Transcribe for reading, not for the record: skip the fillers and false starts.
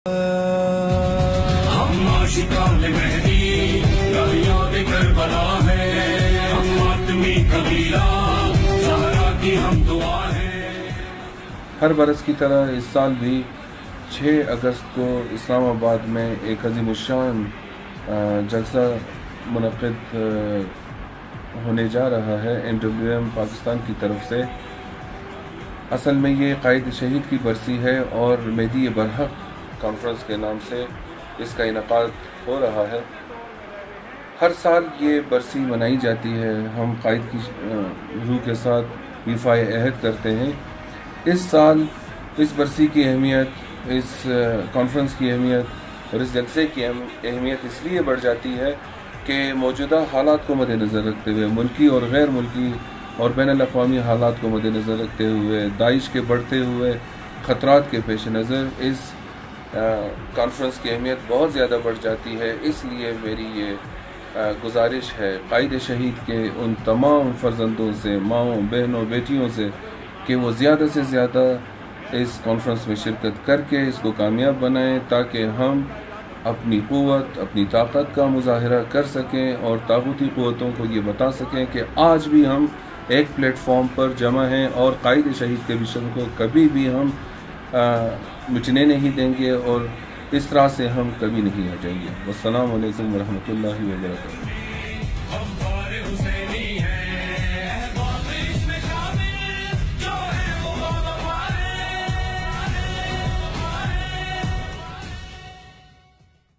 ہم عاشقان مہدی یاد کربلا ہے، ہم ماتمی قبیلہ زہرا کی ہم دعا ہے۔ ہر برس کی طرح اس سال بھی 6 اگست کو اسلام آباد میں ایک عظیم الشان جلسہ منعقد ہونے جا رہا ہے NWM پاکستان کی طرف سے۔ اصل میں یہ قائد شہید کی برسی ہے اور مہدی برحق کانفرنس کے نام سے اس کا انعقاد ہو رہا ہے۔ ہر سال یہ برسی منائی جاتی ہے، ہم قائد کی روح کے ساتھ ایفاء عہد کرتے ہیں۔ اس سال اس برسی کی اہمیت، اس کانفرنس کی اہمیت اور اس جلسے کی اہمیت اس لیے بڑھ جاتی ہے کہ موجودہ حالات کو مد نظر رکھتے ہوئے، ملکی اور غیر ملکی اور بین الاقوامی حالات کو مد نظر رکھتے ہوئے، داعش کے بڑھتے ہوئے خطرات کے پیش نظر اس کانفرنس کی اہمیت بہت زیادہ بڑھ جاتی ہے۔ اس لیے میری یہ گزارش ہے قائد شہید کے ان تمام فرزندوں سے، ماؤں، بہنوں، بیٹیوں سے کہ وہ زیادہ سے زیادہ اس کانفرنس میں شرکت کر کے اس کو کامیاب بنائیں، تاکہ ہم اپنی قوت، اپنی طاقت کا مظاہرہ کر سکیں اور طاغوتی قوتوں کو یہ بتا سکیں کہ آج بھی ہم ایک پلیٹ فارم پر جمع ہیں اور قائد شہید کے مشن کو کبھی بھی ہم مٹنے نہیں دیں گے اور اس طرح سے ہم کبھی نہیں آ جائیں گے۔ والسلام علیکم ورحمۃ اللہ وبرکاتہ۔ ہم حسینی ہیں۔